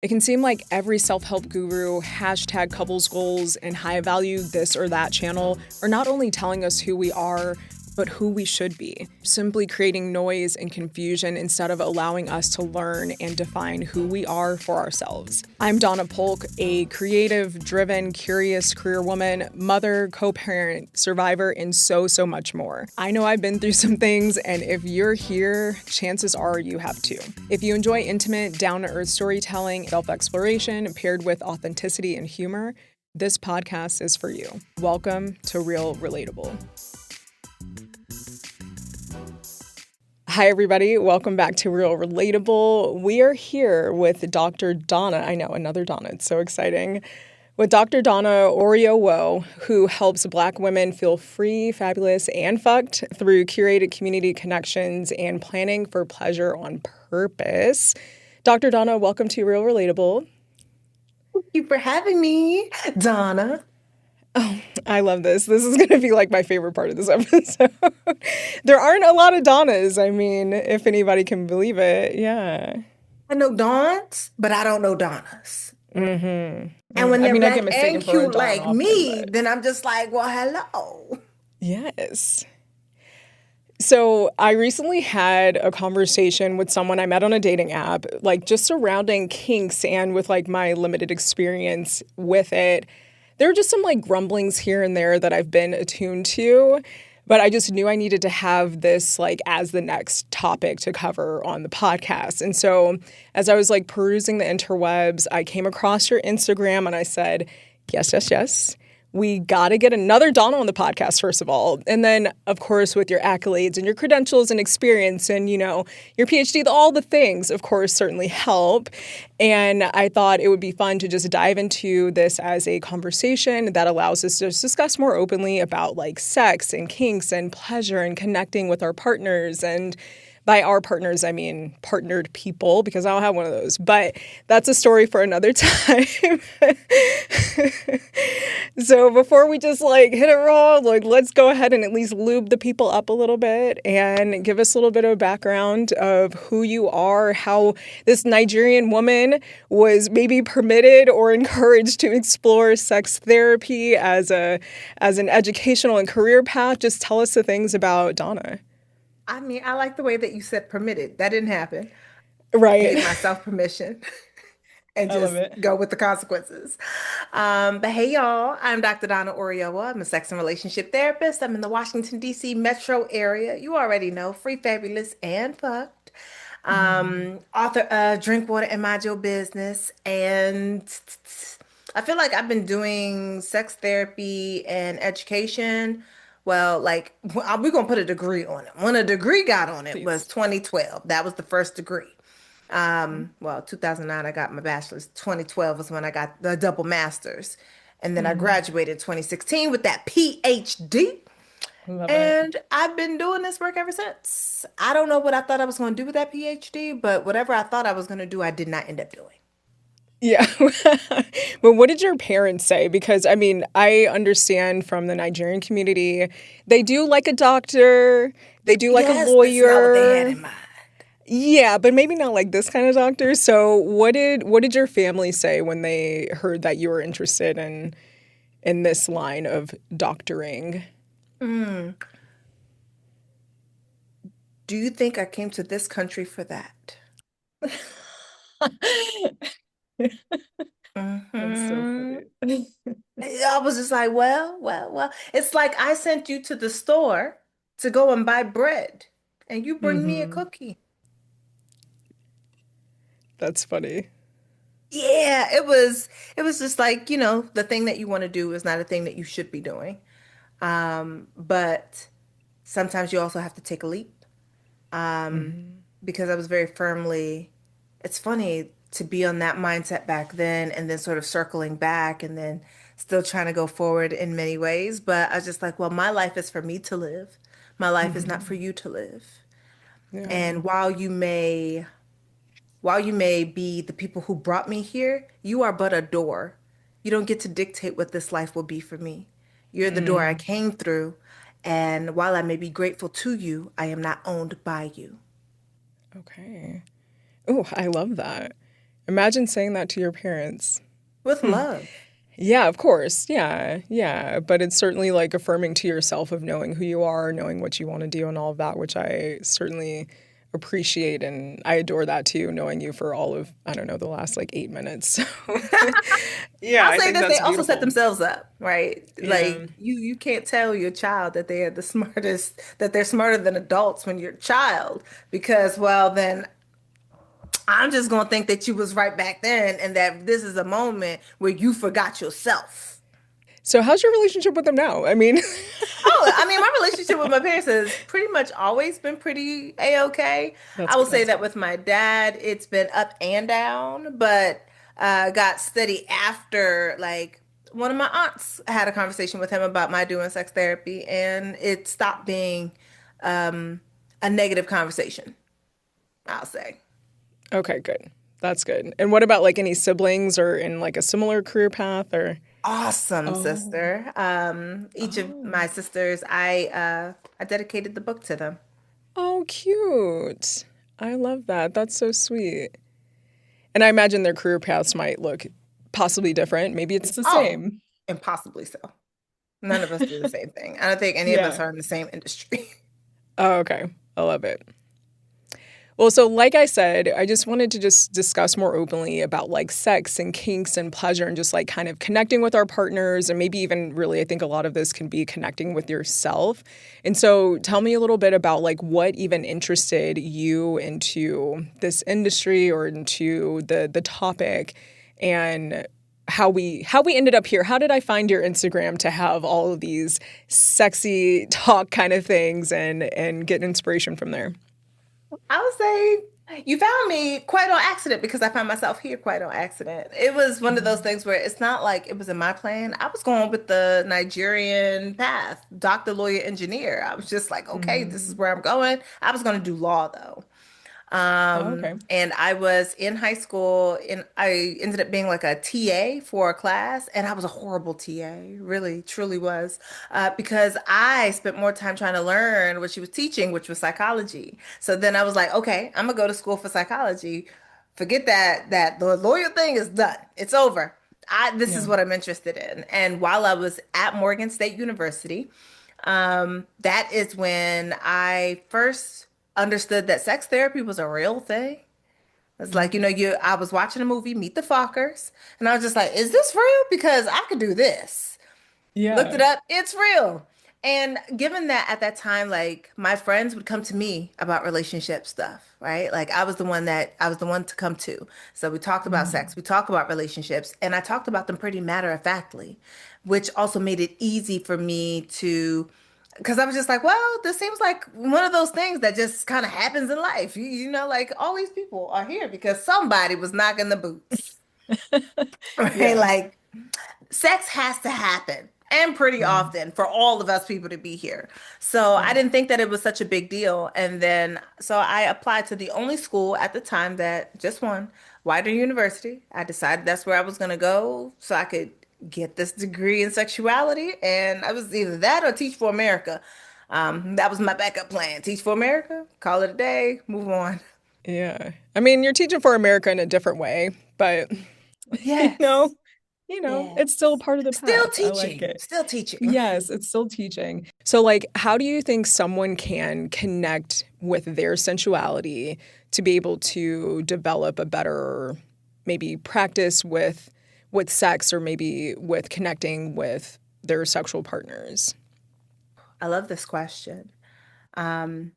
It can seem like every self-help guru, hashtag couples goals, and high value this or that channel are not only telling us who we are, but who we should be, simply creating noise and confusion instead of allowing us to learn and define who we are for ourselves. I'm Donna Polk, a creative, driven, curious career woman, mother, co-parent, survivor, and so much more. I know I've been through some things, and if you're here, chances are you have too. If you enjoy intimate, down-to-earth storytelling, self-exploration paired with authenticity and humor, this podcast is for you. Welcome to Real Relatable. Hi, everybody. Welcome back to Real Relatable. We are here with Dr. Donna. I know, another Donna. It's so exciting. With Dr. Donna Oriowo, who helps Black women feel free, fabulous, and fucked through curated community connections and planning for pleasure on purpose. Dr. Donna, welcome to Real Relatable. Thank you for having me, Donna. Oh, I love this. This is going to be like my favorite part of this episode. There aren't a lot of Donnas. I mean, if anybody can believe it. Yeah. I know Dons, but I don't know Donnas. Mm-hmm. And when I they're mean, I get black mistaken and for a cute Don like often, me, but then I'm just like, well, hello. yes. So I recently had a conversation with someone I met on a dating app, like just surrounding kinks and with like my limited experience with it. There are just some like grumblings here and there that I've been attuned to, but I just knew I needed to have this like as the next topic to cover on the podcast. And so as I was like perusing the interwebs, I came across your Instagram and I said, yes. We got to get another Donna on the podcast, first of all. And then, of course, with your accolades and your credentials and experience and, you know, your PhD, all the things, of course, certainly help. And I thought it would be fun to just dive into this as a conversation that allows us to discuss more openly about like sex and kinks and pleasure and connecting with our partners. And by our partners, I mean partnered people, because I don't have one of those. But that's a story for another time. So before we just like hit it raw, like let's go ahead and at least lube the people up a little bit and give us a little bit of background of who you are, how this Nigerian woman was maybe permitted or encouraged to explore sex therapy as an educational and career path. Just tell us the things about Donna. I mean, I like the way that you said permitted. That didn't happen. Right. Gave myself permission and I love just it. go with the consequences. But hey, y'all, I'm Dr. Donna Oriowo. I'm a sex and relationship therapist. I'm in the Washington, D.C. metro area. You already know, free, fabulous, and fucked. Mm. Author of Drink Water and Mind Your Business. And I feel like I've been doing sex therapy and education. Well, like we're gonna put a degree on it. When a degree got on it was Please. 2012. That was the first degree. Well, 2009, I got my bachelor's. 2012 was when I got the double master's. And then I Mm. graduated 2016 with that PhD. Love it. And I've been doing this work ever since. I don't know what I thought I was going to do with that PhD, but whatever I thought I was going to do, I did not end up doing. Yeah. But what did your parents say? Because I mean, I understand from the Nigerian community, they do like a doctor, they do like a Yes, that's not what they had lawyer. in mind. Yeah, but maybe not like this kind of doctor. So what did your family say when they heard that you were interested in this line of doctoring? Mm. Do you think I came to this country for that? That's so hmm funny. I was just like, well. It's like I sent you to the store to go and buy bread, and you bring me a Hmm. cookie. That's funny. Yeah, it was just like, the thing that you want to do is not a thing that you should be doing. But sometimes you also have to take a leap. Hmm. Because I was very firmly, it's funny to be on that mindset back then and then sort of circling back and then still trying to go forward in many ways. But I was just like, well, my life is for me to live. My life is not for Hmm. you to live. Yeah. And while you may be the people who brought me here, you are but a door. You don't get to dictate what this life will be for me. You're the door I Mm. came through. And while I may be grateful to you, I am not owned by you. Okay. Oh, I love that. Imagine saying that to your parents. with love. Yeah, of course. Yeah, yeah. But it's certainly like affirming to yourself of knowing who you are, knowing what you want to do, and all of that, which I certainly appreciate. And I adore that too, knowing you for all of, I don't know, the last like 8 minutes. So, yeah, I'll I say think this, they that's also set beautiful. themselves up, right? Yeah. Like you can't tell your child that they are the smartest, that they're smarter than adults when you're a child, because well, then I'm just gonna think that you was right back then and that this is a moment where you forgot yourself. So, how's your relationship with them now? I mean, Oh, I mean, my relationship with my parents has pretty much always been pretty a-okay. that's I will good. say That's that good. with my dad, it's been up and down, but got steady after like one of my aunts had a conversation with him about my doing sex therapy, and it stopped being a negative conversation, I'll say. Okay, good. That's good. And what about like any siblings or in like a similar career path or? Awesome, Oh, sister. Each of oh, my sisters, I dedicated the book to them. oh, cute. I love that. That's so sweet. And I imagine their career paths might look possibly different. Maybe it's the Oh, same. impossibly so. None of us do the same thing. I don't think any of us Yeah. are in the same industry. Oh, okay. I love it. Well, so like I said, I just wanted to just discuss more openly about like sex and kinks and pleasure and just like kind of connecting with our partners and maybe even really I think a lot of this can be connecting with yourself. And so tell me a little bit about like what even interested you into this industry or into the topic and how we ended up here. How did I find your Instagram to have all of these sexy talk kind of things and get inspiration from there? I would say you found me quite on accident because I found myself here quite on accident. It was one of those things where it's not like it was in my plan. I was going with the Nigerian path, doctor, lawyer, engineer. I was just like, okay, this is Mm. where I'm going. I was going to do law though. Oh, okay. And I was in high school and I ended up being like a TA for a class, and I was a horrible TA, really, truly was, because I spent more time trying to learn what she was teaching, which was psychology. So then I was like, okay, I'm gonna go to school for psychology. Forget that the lawyer thing is done. It's over. This is Yeah. what I'm interested in. And while I was at Morgan State University, that is when I first understood that sex therapy was a real thing. It's like, Mm. I was watching a movie, Meet the Fockers, and I was just like, is this real? Because I could do this. Looked it Yeah. up, it's real. And given that at that time, like my friends would come to me about relationship stuff, right? Like I was the one to come to. So we talked about Mm. sex, we talked about relationships, and I talked about them pretty matter of factly, which also made it easy for me to, because I was just like, well, this seems like one of those things that just kind of happens in life. Like all these people are here because somebody was knocking the boots, right? Yeah. Like sex has to happen and pretty Mm. often for all of us people to be here. So I Yeah. didn't think that it was such a big deal. And then, so I applied to the only school at the time that just one, Wider University. I decided that's where I was going to go so I could get this degree in sexuality. And I was either that or Teach for America. That was my backup plan. Teach for America, call it a day, move on. Yeah. I mean, you're teaching for America in a different way, but you Yes. know, it's still Yes. part of the Still path. I like teaching, it. still teaching. Yes, it's still teaching. So, like, how do you think someone can connect with their sensuality to be able to develop a better, maybe practice with sex or maybe with connecting with their sexual partners? I love this question. Um,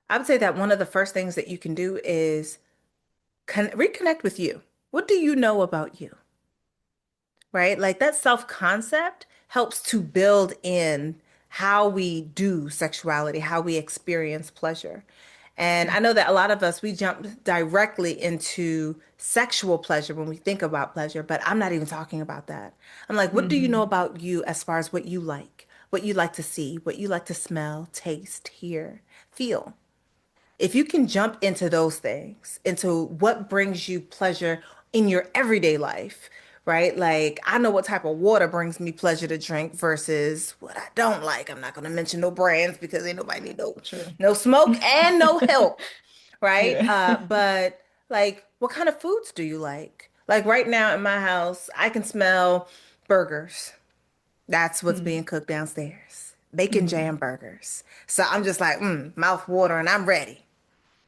I would say that one of the first things that you can do is reconnect with you. What do you know about you? Right? Like that self-concept helps to build in how we do sexuality, how we experience pleasure. And I know that a lot of us, we jump directly into sexual pleasure when we think about pleasure, but I'm not even talking about that. I'm like, what do you know Hmm. about you as far as what you like to see, what you like to smell, taste, hear, feel? If you can jump into those things, into what brings you pleasure in your everyday life, right? Like I know what type of water brings me pleasure to drink versus what I don't like. I'm not going to mention no brands because ain't nobody need Sure. no smoke and no help, right? Yeah. But like what kind of foods do you like? Like right now in my house, I can smell burgers. That's what's being Mm. cooked downstairs. Bacon Mm. jam burgers. So I'm just like, mouth watering, I'm ready.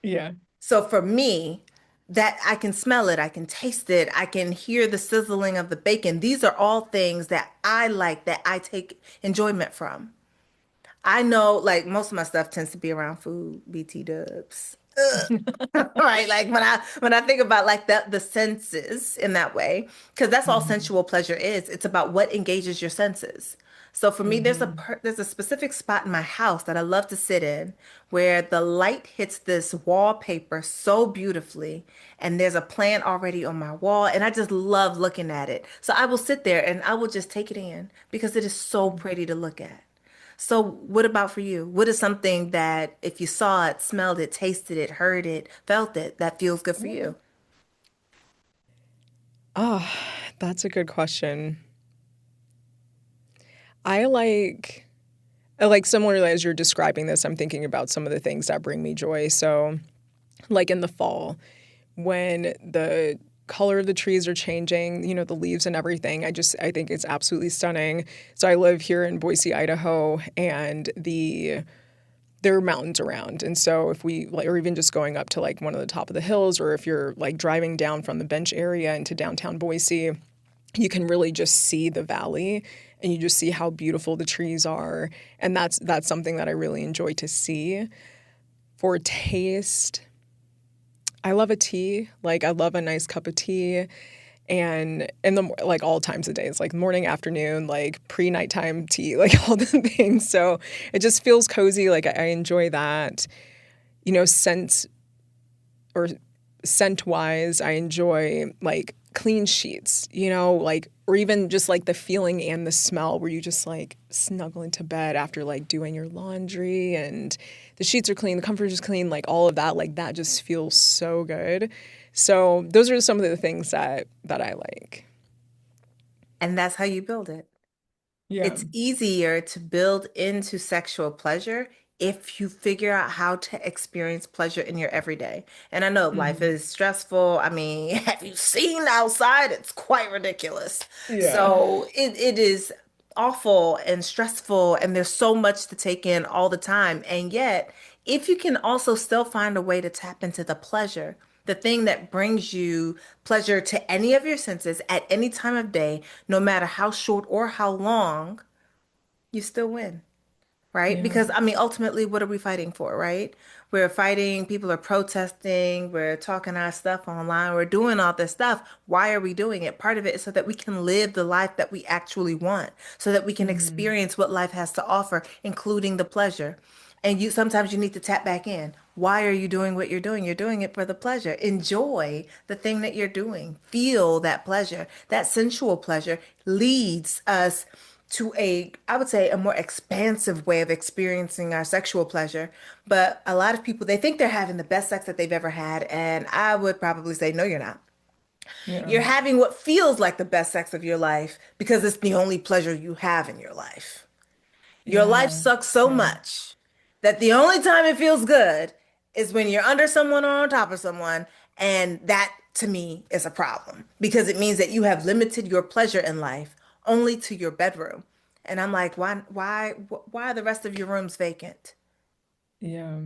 Yeah. So for me, that I can smell it, I can taste it, I can hear the sizzling of the bacon. These are all things that I like, that I take enjoyment from. I know like most of my stuff tends to be around food, BT dubs. Right, like when I think about like the senses in that way, because that's all Hmm. sensual pleasure is. It's about what engages your senses. So for me, Hmm. there's a specific spot in my house that I love to sit in where the light hits this wallpaper so beautifully, and there's a plant already on my wall, and I just love looking at it. So I will sit there and I will just take it in because it is so pretty to look at. So, what about for you? What is something that if you saw it, smelled it, tasted it, heard it, felt it, that feels good for you? Oh, that's a good question. I like similarly as you're describing this, I'm thinking about some of the things that bring me joy. So, like in the fall, when the color of the trees are changing, the leaves and everything, I think it's absolutely stunning. So I live here in Boise, Idaho, and there are mountains around. And so if we like, or even just going up to like one of the top of the hills, or if you're like driving down from the bench area into downtown Boise, you can really just see the valley and you just see how beautiful the trees are. And that's something that I really enjoy to see. For taste, I love a tea. Like I love a nice cup of tea. And in the like all times of days, like morning, afternoon, like pre-nighttime tea, like all the things. So it just feels cozy. Like I enjoy that. Scent or scent wise, I enjoy like clean sheets, like, or even just like the feeling and the smell where you just like snuggle into bed after like doing your laundry and the sheets are clean, the comfort is clean, like all of that, like that just feels so good. So those are some of the things that I like. And that's how you build it. Yeah. It's easier to build into sexual pleasure if you figure out how to experience pleasure in your everyday. And I know life Hmm. is stressful. I mean, have you seen outside? It's quite ridiculous. Yeah. So it is awful and stressful, and there's so much to take in all the time. And yet, if you can also still find a way to tap into the pleasure, the thing that brings you pleasure to any of your senses at any time of day, no matter how short or how long, you still win, right? Yeah. Because I mean, ultimately, what are we fighting for, right? We're fighting, people are protesting, we're talking our stuff online, we're doing all this stuff. Why are we doing it? Part of it is so that we can live the life that we actually want, so that we can Hmm. experience what life has to offer, including the pleasure. And you sometimes you need to tap back in. Why are you doing what you're doing? You're doing it for the pleasure. Enjoy the thing that you're doing. Feel that pleasure. That sensual pleasure leads us to I would say, a more expansive way of experiencing our sexual pleasure. But a lot of people, they think they're having the best sex that they've ever had. And I would probably say, no, you're not. Yeah. You're having what feels like the best sex of your life because it's the only pleasure you have in your life. Your life Yeah. sucks so Yeah. much that the only time it feels good is when you're under someone or on top of someone. And that to me is a problem because it means that you have limited your pleasure in life only to your bedroom. And I'm like, why are the rest of your rooms vacant? Yeah.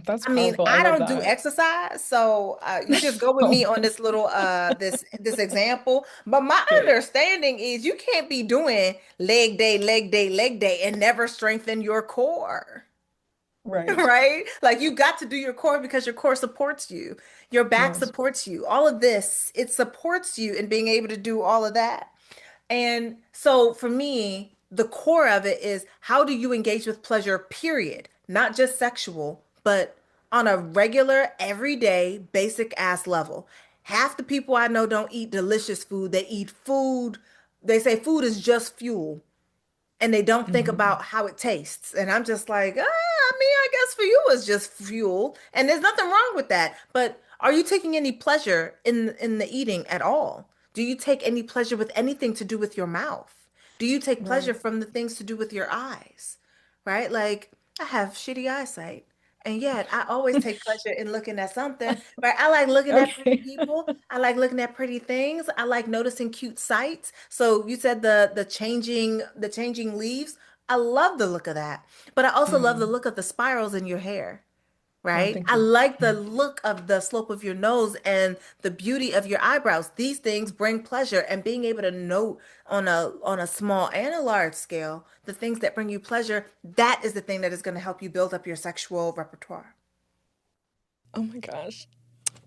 That's I mean, powerful. I I love don't do that. exercise, so you just go with Oh, me on this little this example. But my okay. understanding is you can't be doing leg day, leg day, leg day and never strengthen your core. Right. Right? Like you got to do your core because your core supports you. Your back Yes. supports you. All of this, it supports you in being able to do all of that. And so for me, the core of it is how do you engage with pleasure, period? Not just sexual, but on a regular, everyday, basic ass level. Half the people I know don't eat delicious food. They eat food. They say food is just fuel and they don't think Hmm. about how it tastes. And I'm just like, I mean, I guess for you it's just fuel, and there's nothing wrong with that. But are you taking any pleasure in the eating at all? Do you take any pleasure with anything to do with your mouth? Do you take pleasure Right. from the things to do with your eyes? Right? Like I have shitty eyesight, And yet, I always take pleasure in looking at something, right? I like looking at pretty Okay. people. I like looking at pretty things. I like noticing cute sights. So you said the changing leaves. I love the look of that. But I also love the Mm. look of the spirals in your hair, Oh, right? thank I you. like the Yeah. look of the slope of your nose and the beauty of your eyebrows. These things bring pleasure, and being able to note on a small and a large scale the things that bring you pleasure, that is the thing that is going to help you build up your sexual repertoire. Oh my gosh.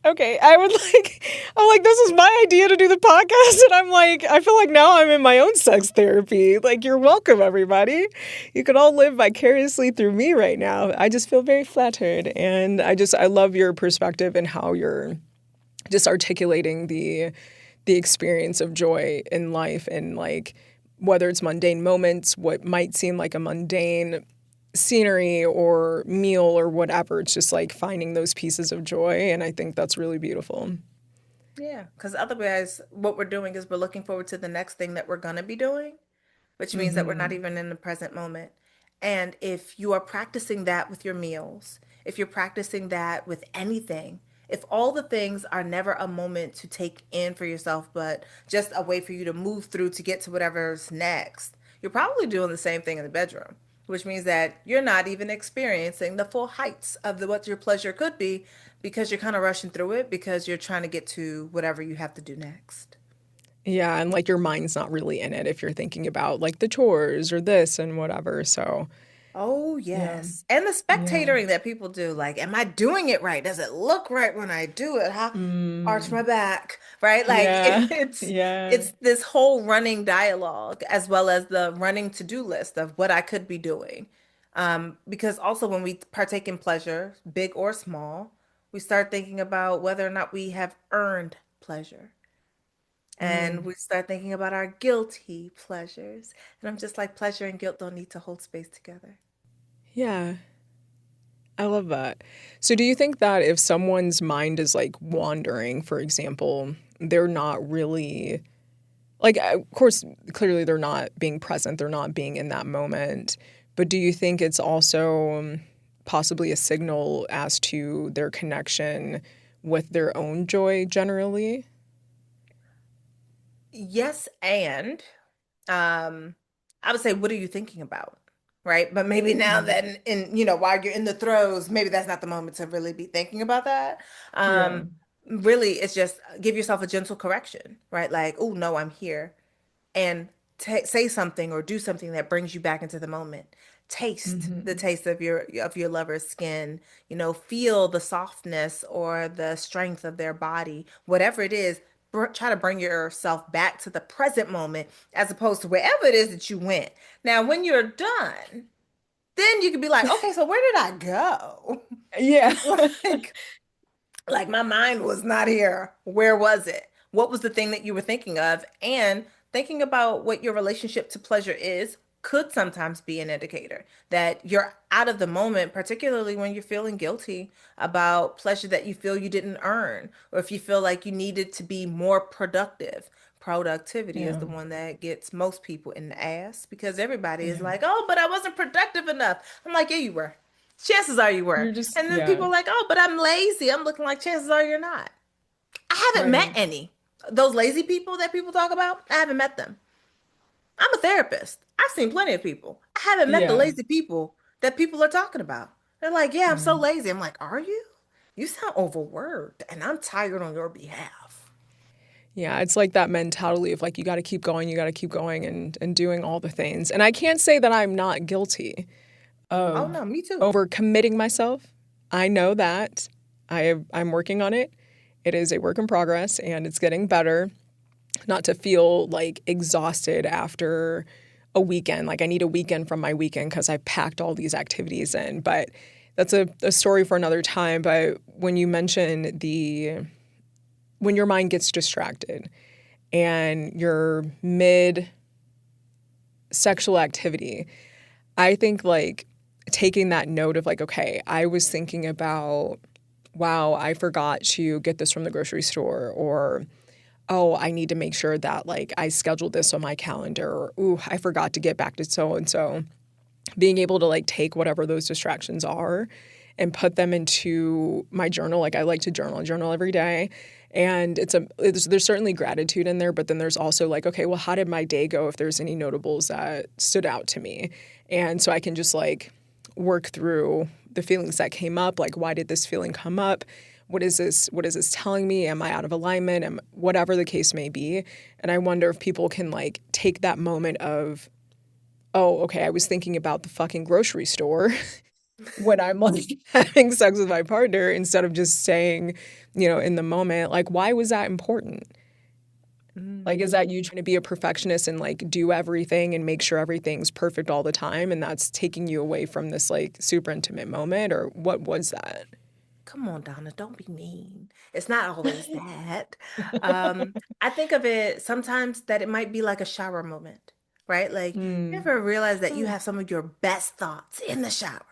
Okay, I'm like, this is my idea to do the podcast, and I'm like, I feel like now I'm in my own sex therapy. Like, you're welcome, everybody. You can all live vicariously through me right now. I just feel very flattered, and I love your perspective and how you're just articulating the experience of joy in life, and like whether it's mundane moments, what might seem like a mundane scenery or meal or whatever. It's just like finding those pieces of joy. And I think that's really beautiful. Yeah, because otherwise, what we're doing is we're looking forward to the next thing that we're going to be doing, which means that we're not Hmm. even in the present moment. And if you are practicing that with your meals, if you're practicing that with anything, if all the things are never a moment to take in for yourself, but just a way for you to move through to get to whatever's next, you're probably doing the same thing in the bedroom, which means that you're not even experiencing the full heights of what your pleasure could be because you're kind of rushing through it because you're trying to get to whatever you have to do next. Yeah. And like your mind's not really in it if you're thinking about like the chores or this and whatever. So, Oh, yeah. yes. And the Yeah. spectatoring that people do, like, am I doing it right? Does it look right when I do it? How arch my Mm. back, right? Like Yeah. it's Yeah. it's this whole running dialogue as well as the running to-do list of what I could be doing. Because also when we partake in pleasure, big or small, we start thinking about whether or not we have earned pleasure. And Mm. we start thinking about our guilty pleasures. And I'm just like, pleasure and guilt don't need to hold space together. Yeah. I love that. So, do you think that if someone's mind is like wandering, for example, they're not really like, of course, clearly they're not being present, they're not being in that moment. But do you think it's also possibly a signal as to their connection with their own joy generally? Yes, and um, I would say, what are you thinking about? Right. But maybe now Mm. that while you're in the throes, maybe that's not the moment to really be thinking about that. Yeah. Really, it's just give yourself a gentle correction, right? Like, oh no, I'm here. And say something or do something that brings you back into the moment. Taste the Hmm. taste of your lover's skin, feel the softness or the strength of their body, whatever it is. Try to bring yourself back to the present moment as opposed to wherever it is that you went. Now, when you're done, then you can be like, okay, so where did I go? Yeah. Like, like my mind was not here. Where was it? What was the thing that you were thinking of? And thinking about what your relationship to pleasure is could sometimes be an indicator that you're out of the moment, particularly when you're feeling guilty about pleasure that you feel you didn't earn, or if you feel like you needed to be more productive. Productivity is Yeah. the one that gets most people in the ass because everybody is Yeah. like, oh, but I wasn't productive enough. I'm like, yeah, you were. Chances are you were. You're just, And then yeah. people are like, oh, but I'm lazy. I'm looking like chances are you're not. I haven't met Right. any. Those lazy people that people talk about, I haven't met them. I'm a therapist. I've seen plenty of people. I haven't met the Yeah. lazy people that people are talking about. They're like, yeah, I'm so Mm. lazy. I'm like, are you? You sound overworked, and I'm tired on your behalf. Yeah, it's like that mentality of like you got to keep going and doing all the things. And I can't say that I'm not guilty Oh, of no, me too. overcommitting myself. I know that. I'm working on it. It is a work in progress and it's getting better. Not to feel like exhausted after a weekend. Like I need a weekend from my weekend because I packed all these activities in. But that's a story for another time. But when you mention when your mind gets distracted and you're mid sexual activity, I think like taking that note of like, okay, I was thinking about, wow, I forgot to get this from the grocery store, or oh, I need to make sure that like I scheduled this on my calendar, or ooh, I forgot to get back to so and so. Being able to like take whatever those distractions are and put them into my journal. Like I like to journal every day. And there's certainly gratitude in there, but then there's also like, okay, well, how did my day go if there's any notables that stood out to me? And so I can just like work through the feelings that came up. Like, why did this feeling come up? What is this telling me? Am I out of alignment? Whatever the case may be. And I wonder if people can like take that moment of, oh, okay, I was thinking about the fucking grocery store when I'm like having sex with my partner instead of just saying, in the moment, like, why was that important? Like, is that you trying to be a perfectionist and like do everything and make sure everything's perfect all the time? And that's taking you away from this like super intimate moment? Or what was that? Come on, Donna, don't be mean. It's not always that. I think of it sometimes that it might be like a shower moment, right? Like, you Mm, ever realize that you have some of your best thoughts in the shower?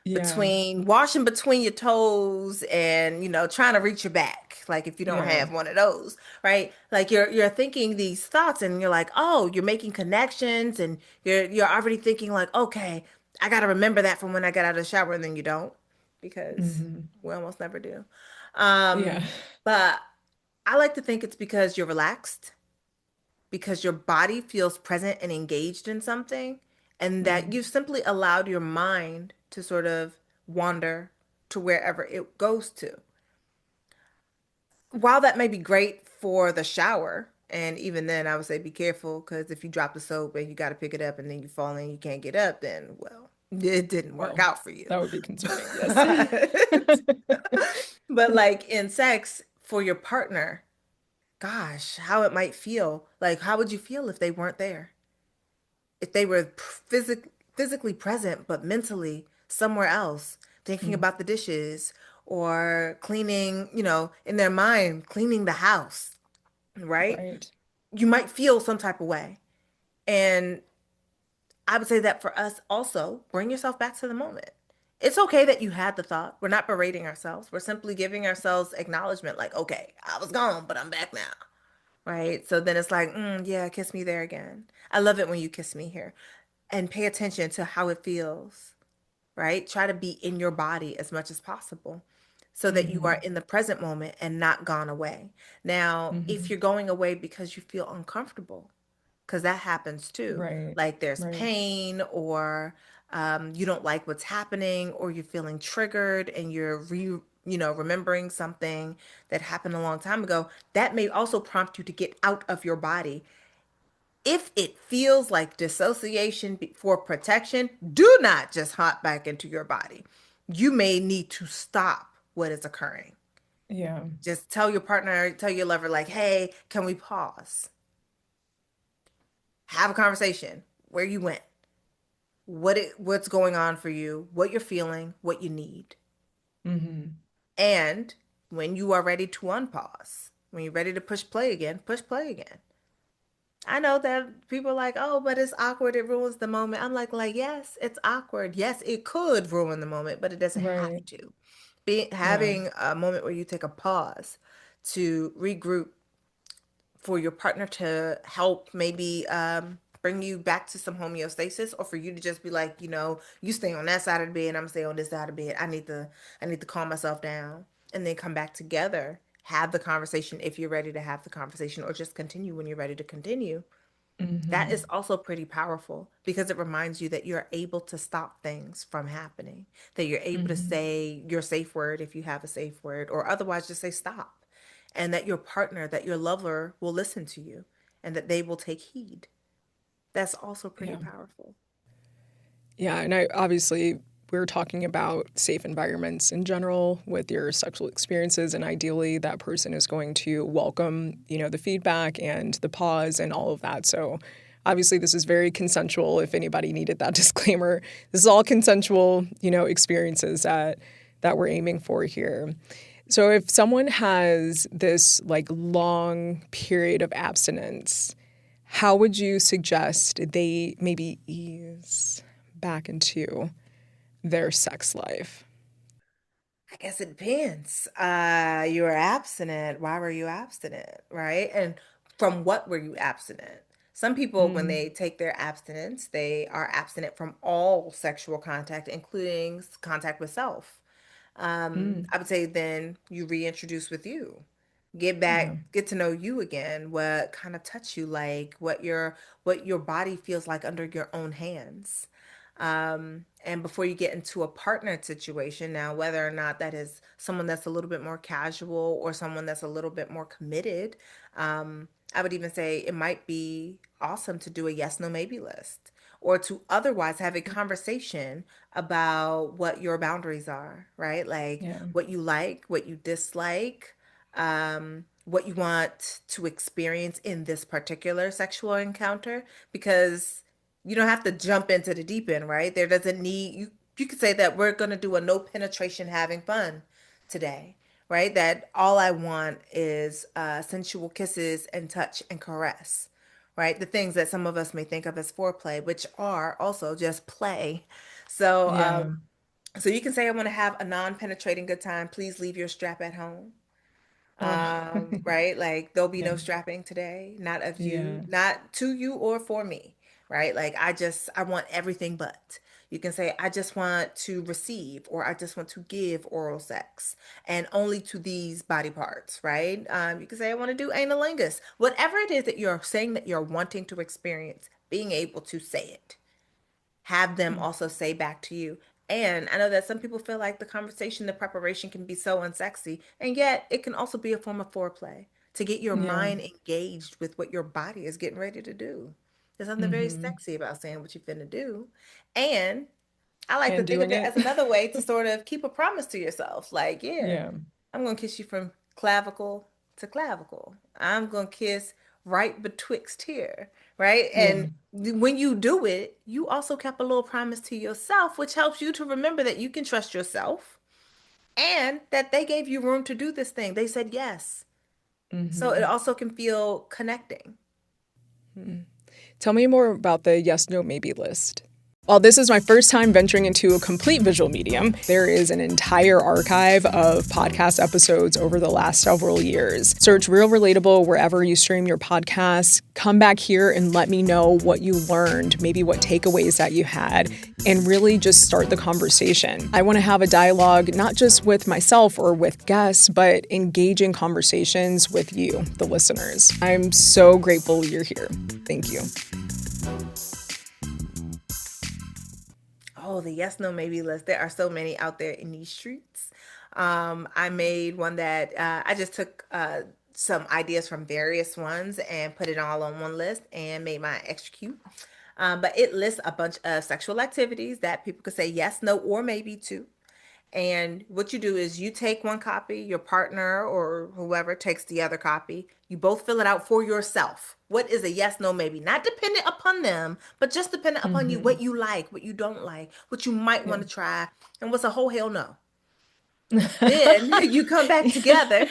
yeah. Between washing between your toes and trying to reach your back, like if you don't Yeah. have one of those, right? Like you're thinking these thoughts and you're like, oh, you're making connections and you're already thinking like, okay, I got to remember that from when I got out of the shower, and then you don't, because Hmm. we almost never do. Yeah. But I like to think it's because you're relaxed, because your body feels present and engaged in something, and that Mm, you've simply allowed your mind to sort of wander to wherever it goes to. While that may be great for the shower, and even then, I would say be careful, because if you drop the soap and you got to pick it up and then you fall and you can't get up, then, well, it didn't work well, out for you. that would be concerning. Yes. But, but like in sex, for your partner, gosh, how it might feel. Like, how would you feel if they weren't there? If they were physically present, but mentally somewhere else, thinking Mm, about the dishes or cleaning, in their mind, cleaning the house, right? right. You might feel some type of way. And I would say that for us also, bring yourself back to the moment. It's okay that you had the thought. We're not berating ourselves. We're simply giving ourselves acknowledgement, like, okay, I was gone, but I'm back now. Right? So then it's like, yeah, kiss me there again. I love it when you kiss me here. And pay attention to how it feels, right? Try to be in your body as much as possible so that you are Hmm. in the present moment and not gone away. Now, if Hmm. you're going away because you feel uncomfortable, because that happens too, Right. like there's Right. pain or you don't like what's happening, or you're feeling triggered and remembering something that happened a long time ago, that may also prompt you to get out of your body. If it feels like dissociation for protection, do not just hop back into your body. You may need to stop what is occurring. Yeah. Just tell your partner, tell your lover, like, hey, can we pause? Have a conversation where you went, what's going on for you, what you're feeling, what you need. Hmm. And when you are ready to unpause, when you're ready to push play again, push play again. I know that people are like, oh, but it's awkward. It ruins the moment. I'm like, yes, it's awkward. Yes, it could ruin the moment, but it doesn't have Right. to. Yeah. Having a moment where you take a pause to regroup, for your partner to help maybe bring you back to some homeostasis, or for you to just be like, you stay on that side of the bed, I'm stay on this side of the bed. I need to calm myself down, and then come back together, have the conversation if you're ready to have the conversation, or just continue when you're ready to continue. That is Hmm. also pretty powerful, because it reminds you that you're able to stop things from happening, that you're able to Hmm. say your safe word if you have a safe word, or otherwise just say stop. And that your partner, that your lover will listen to you, and that they will take heed. That's also pretty Yeah. powerful. Yeah. And I obviously we're talking about safe environments in general with your sexual experiences, and ideally that person is going to welcome, the feedback and the pause and all of that. So obviously this is very consensual. If anybody needed that disclaimer, this is all consensual, experiences that we're aiming for here. So if someone has this like long period of abstinence, how would you suggest they maybe ease back into their sex life? I guess it depends. You were abstinent. Why were you abstinent, right? And from what were you abstinent? Some people, when Mm, they take their abstinence, they are abstinent from all sexual contact, including contact with self. Mm. I would say then you reintroduce with you. Yeah. Get to know you again, what kind of touch you like, what your body feels like under your own hands. And before you get into a partnered situation, now, whether or not that is someone that's a little bit more casual or someone that's a little bit more committed, I would even say it might be awesome to do a yes, no, maybe list or to otherwise have a conversation about what your boundaries are, right? Like Yeah. what you like, what you dislike, what you want to experience in this particular sexual encounter, because you don't have to jump into the deep end, right? There doesn't need you. You could say that we're going to do a no penetration having fun today, right? That all I want is sensual kisses and touch and caress, right? The things that some of us may think of as foreplay, which are also just play. So, Yeah. so you can say, I want to have a non-penetrating good time. Please leave your strap at home. Oh. Right? Like there'll be Yeah. no strapping today, not of you, Yeah. not to you or for me, right? Like I want everything but. You can say, I just want to receive or I just want to give oral sex and only to these body parts, right? You can say, I want to do analingus. Whatever it is that you're saying that you're wanting to experience, being able to say it, have them also say back to you. And I know that some people feel like the conversation, the preparation can be so unsexy, and yet it can also be a form of foreplay to get your Yeah. mind engaged with what your body is getting ready to do. There's something very Mm-hmm. sexy about saying what you're finna do. And I like to And think of doing it it. as another way to sort of keep a promise to yourself. Like, yeah, Yeah. I'm gonna kiss you from clavicle to clavicle. I'm gonna kiss right betwixt here, right? Yeah. And when you do it, you also kept a little promise to yourself, which helps you to remember that you can trust yourself and that they gave you room to do this thing. They said yes. So it Mm-hmm. also can feel connecting. Tell me more about the yes, no, maybe list. While this is my first time venturing into a complete visual medium, there is an entire archive of podcast episodes over the last several years. Search Real Relatable wherever you stream your podcasts. Come back here and let me know what you learned, maybe what takeaways that you had, and really just start the conversation. I want to have a dialogue, not just with myself or with guests, but engaging conversations with you, the listeners. I'm so grateful you're here. Thank you. Oh, the yes, no, maybe list. There are so many out there in these streets. I made one that I just took some ideas from various ones and put it all on one list and made mine extra cute. But it lists a bunch of sexual activities that people could say yes, no, or maybe to. And what you do is you take one copy, your partner or whoever takes the other copy. You both fill it out for yourself. What is a yes, no, maybe? Not dependent upon them, but just dependent upon you. Mm-hmm. What you like, what you don't like, what you might Yeah. want to try, and what's a whole hell no. Then you come back together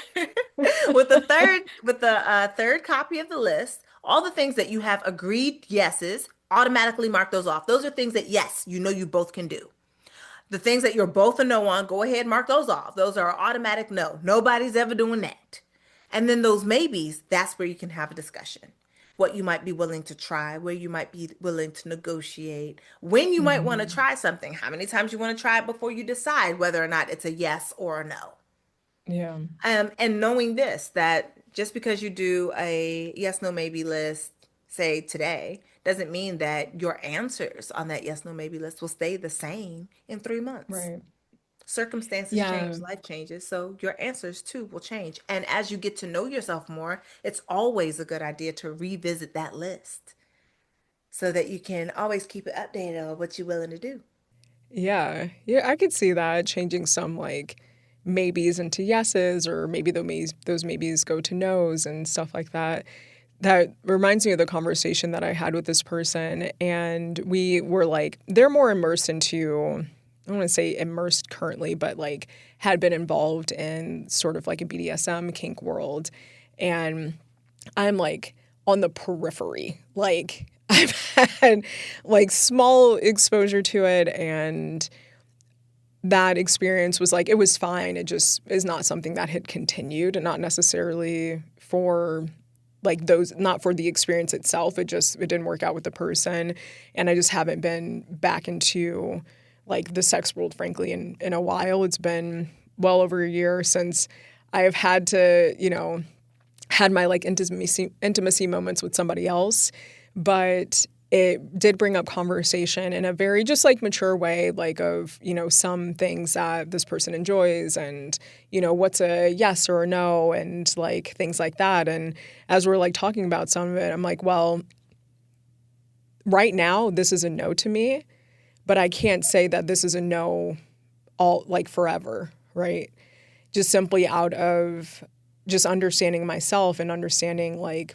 with the third copy of the list. All the things that you have agreed yeses, automatically mark those off. Those are things that yes, you know you both can do. The things that you're both a no on, go ahead, mark those off. Those are automatic no. Nobody's ever doing that. And then those maybes, that's where you can have a discussion. What you might be willing to try, where you might be willing to negotiate, when you might want to Mm-hmm. try something, how many times you want to try it before you decide whether or not it's a yes or a no. Yeah. And knowing this, that just because you do a yes, no, maybe list, say today, doesn't mean that your answers on that yes, no, maybe list will stay the same in 3 months. Right. Circumstances Yeah. change, life changes, so your answers too will change. And as you get to know yourself more, it's always a good idea to revisit that list so that you can always keep it updated on what you're willing to do. Yeah. Yeah. I could see that changing some like maybes into yeses, or maybe those maybes go to nos and stuff like that. That reminds me of the conversation that I had with this person. And we were like, they're more immersed into, I don't want to say immersed currently, but like had been involved in sort of like a BDSM kink world. And I'm like on the periphery. Like I've had like small exposure to it, and that experience was like it was fine. It just is not something that had continued, and not necessarily for like those, not for the experience itself. It didn't work out with the person, and I just haven't been back into like the sex world, frankly, in a while. It's been well over a year since I have had to, had my like intimacy moments with somebody else, but it did bring up conversation in a very just like mature way, like of some things that this person enjoys, and what's a yes or a no, and like things like that. And as we're like talking about some of it, I'm like, well, right now this is a no to me, but I can't say that this is a no all like forever, right? Just simply out of just understanding myself and understanding like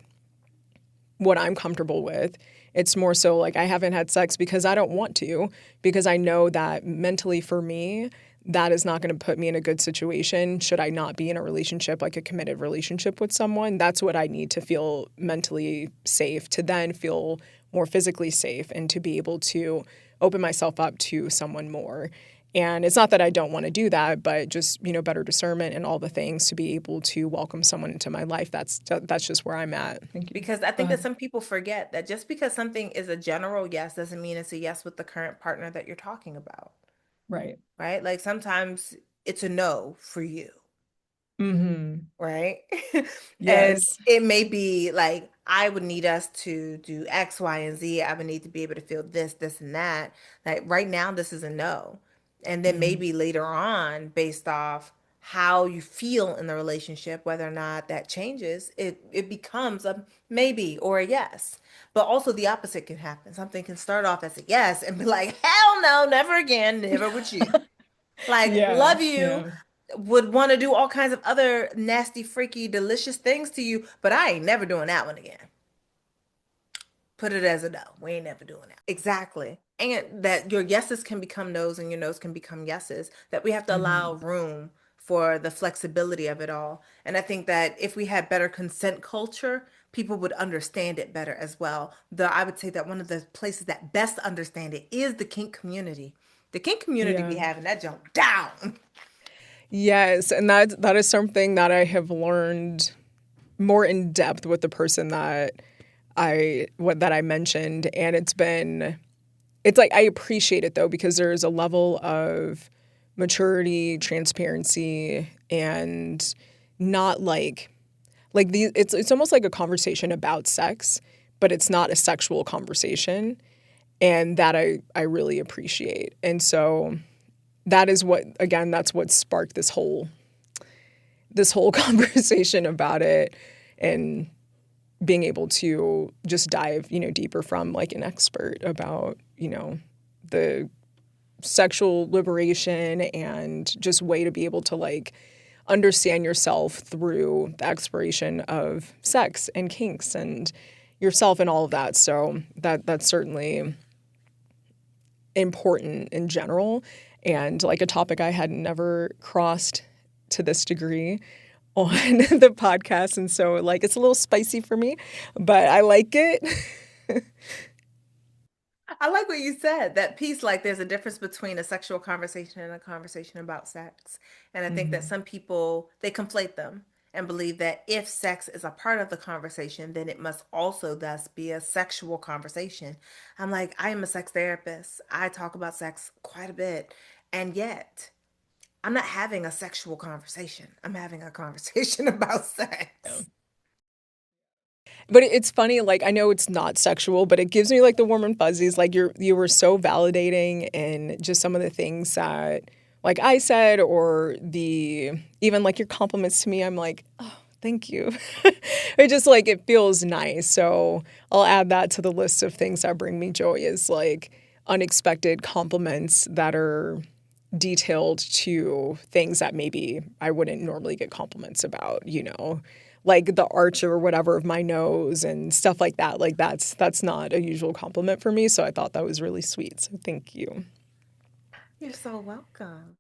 what I'm comfortable with. It's more so like I haven't had sex because I don't want to, because I know that mentally for me, that is not going to put me in a good situation should I not be in a relationship, like a committed relationship with someone. That's what I need to feel mentally safe, to then feel more physically safe and to be able to open myself up to someone more. And it's not that I don't want to do that, but just, better discernment and all the things to be able to welcome someone into my life. That's just where I'm at. Thank you. Because I Go think that ahead. some people forget that just because something is a general yes doesn't mean it's a yes with the current partner that you're talking about, Right. right? Like sometimes it's a no for you, Mm-hmm. right? And Yes. it may be like, I would need us to do X, Y, and Z. I would need to be able to feel this, this, and that. Like right now, this is a no. And then Mm-hmm. maybe later on, based off how you feel in the relationship, whether or not that changes, it becomes a maybe or a yes. But also the opposite can happen. Something can start off as a yes and be like, hell no, never again, never with you. Like, Yeah. love you, Yeah. would want to do all kinds of other nasty, freaky, delicious things to you, but I ain't never doing that one again. Put it as a no. We ain't never doing that. Exactly. And that your yeses can become no's and your no's can become yeses, that we have to allow Mm-hmm. room for the flexibility of it all. And I think that if we had better consent culture, people would understand it better as well. I would say that one of the places that best understand it is the kink community. The kink community be Yeah. having that jump down. Yes, and that is something that I have learned more in depth with the person that I mentioned, and it's like I appreciate it though, because there's a level of maturity, transparency, and not like it's almost like a conversation about sex, but it's not a sexual conversation, and that I really appreciate. And so that is what, again, that's what sparked this whole conversation about it, and being able to just dive, deeper from like an expert about, the sexual liberation and just way to be able to like understand yourself through the exploration of sex and kinks and yourself and all of that. So that's certainly important in general, and like a topic I had never crossed to this degree on the podcast. And so like it's a little spicy for me, but I like it. I like what you said, that piece, like there's a difference between a sexual conversation and a conversation about sex. And I think that Hmm. some people, they conflate them and believe that if sex is a part of the conversation, then it must also thus be a sexual conversation. I'm like, I am a sex therapist. I talk about sex quite a bit. And yet, I'm not having a sexual conversation. I'm having a conversation about Yeah. sex. But it's funny, like I know it's not sexual, but it gives me like the warm and fuzzies. Like you were so validating in just some of the things that like I said, or the even like your compliments to me. I'm like, oh, thank you. It just like it feels nice. So I'll add that to the list of things that bring me joy, is like unexpected compliments that are detailed to things that maybe I wouldn't normally get compliments about, like the arch or whatever of my nose and stuff like that. Like that's not a usual compliment for me. So I thought that was really sweet. So thank you. You're so welcome.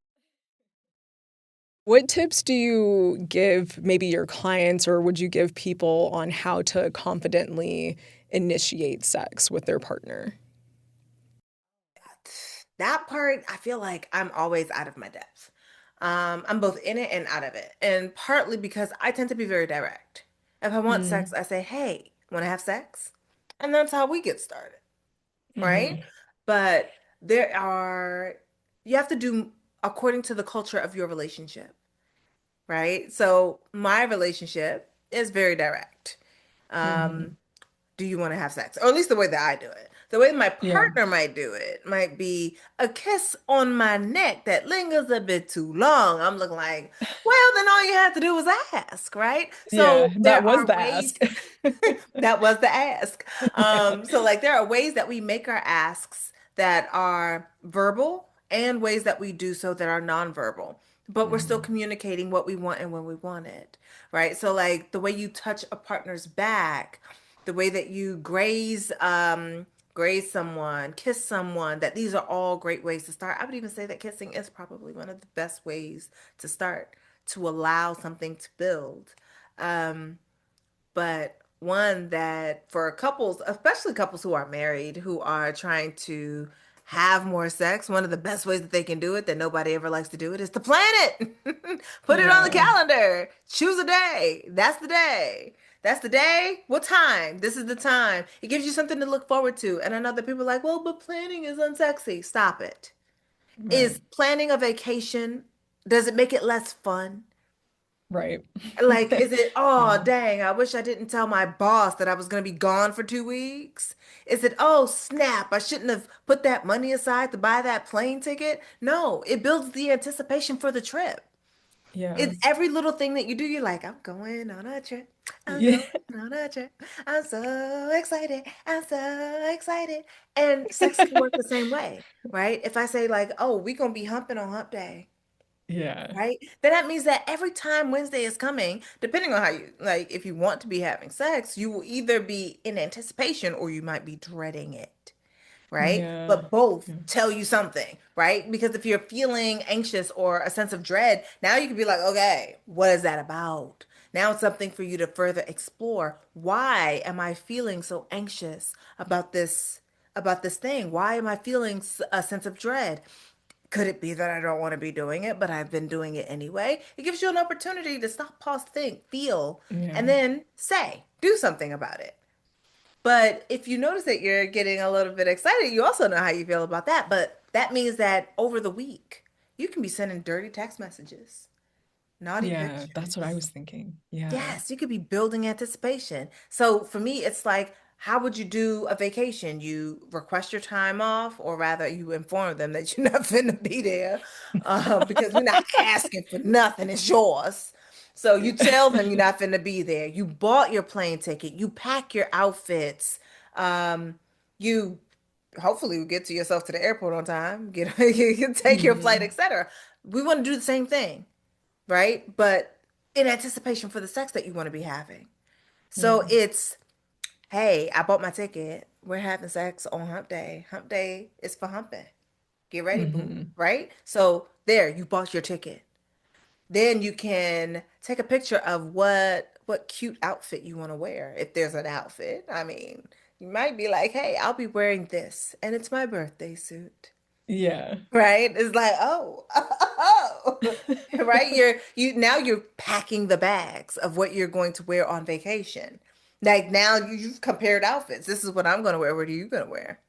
What tips do you give maybe your clients, or would you give people on how to confidently initiate sex with their partner? That part, I feel like I'm always out of my depth. I'm both in it and out of it. And partly because I tend to be very direct. If I want sex, Mm, I say, hey, want to have sex? And that's how we get started, right? mm-hmm. But there are you have to do according to the culture of your relationship, right? So my relationship is very direct. Hmm. Um, do you want to have sex? Or at least the way that I do it. The way my Yeah. partner might do it might be a kiss on my neck that lingers a bit too long. I'm looking like, well, then all you have to do is ask, right? Yeah. So That there was are the ways. ask. That was the ask. Yeah. So like there are ways that we make our asks that are verbal and ways that we do so that are nonverbal, but we're still Hmm. communicating what we want and when we want it, right? So like the way you touch a partner's back, the way that you graze someone, kiss someone, that these are all great ways to start. I would even say that kissing is probably one of the best ways to start to allow something to build. Um, but one that for couples, especially couples who are married, who are trying to have more sex, one of the best ways that they can do it that nobody ever likes to do it is to plan it. Put it on the Yeah. calendar. Choose a day. That's the day. That's the day. What time? This is the time. It gives you something to look forward to. And I know that people are like, well, but planning is unsexy. Stop it. Right. Is planning a vacation, does it make it less fun? Right. Like, is it, Yeah. oh, dang, I wish I didn't tell my boss that I was going to be gone for 2 weeks? Is it, oh, snap, I shouldn't have put that money aside to buy that plane ticket? No, it builds the anticipation for the trip. Yeah. It's every little thing that you do, you're like, I'm going on a trip. I'm Yeah. going on a trip. I'm so excited. I'm so excited. And sex can work the same way, right? If I say, like, oh, we going to be humping on hump day. Yeah. Right? Then that means that every time Wednesday is coming, depending on how you like, if you want to be having sex, you will either be in anticipation or you might be dreading it, right? Yeah. But both Yeah. tell you something, right? Because if you're feeling anxious or a sense of dread, now you can be like, okay, what is that about? Now it's something for you to further explore. Why am I feeling so anxious about this thing? Why am I feeling a sense of dread? Could it be that I don't want to be doing it, but I've been doing it anyway? It gives you an opportunity to stop, pause, think, feel, Yeah. and then say, do something about it. But if you notice that you're getting a little bit excited, you also know how you feel about that. But that means that over the week, you can be sending dirty text messages, naughty Yeah. That's what I pictures. was thinking. Yeah. Yes, you could be building anticipation. So for me, it's like, how would you do a vacation? You request your time off, or rather, you inform them that you're not finna be there, because we're not asking for nothing. It's yours. So you Yeah. tell them you're not finna be there. You bought your plane ticket. You pack your outfits. You hopefully get to yourself to the airport on time. Get you can take your flight, Hmm. etc. We want to do the same thing, right? But in anticipation for the sex that you want to be having. So Yeah. it's, hey, I bought my ticket. We're having sex on hump day. Hump day is for humping. Get ready, boo. Hmm. Right? So there, you bought your ticket. Then you can take a picture of what cute outfit you want to wear. If there's an outfit, I mean, you might be like, hey, I'll be wearing this, and it's my birthday suit. Yeah. Right? It's like, oh, oh, right? You now you're packing the bags of what you're going to wear on vacation. Like now you've compared outfits. This is what I'm gonna wear. What are you gonna wear?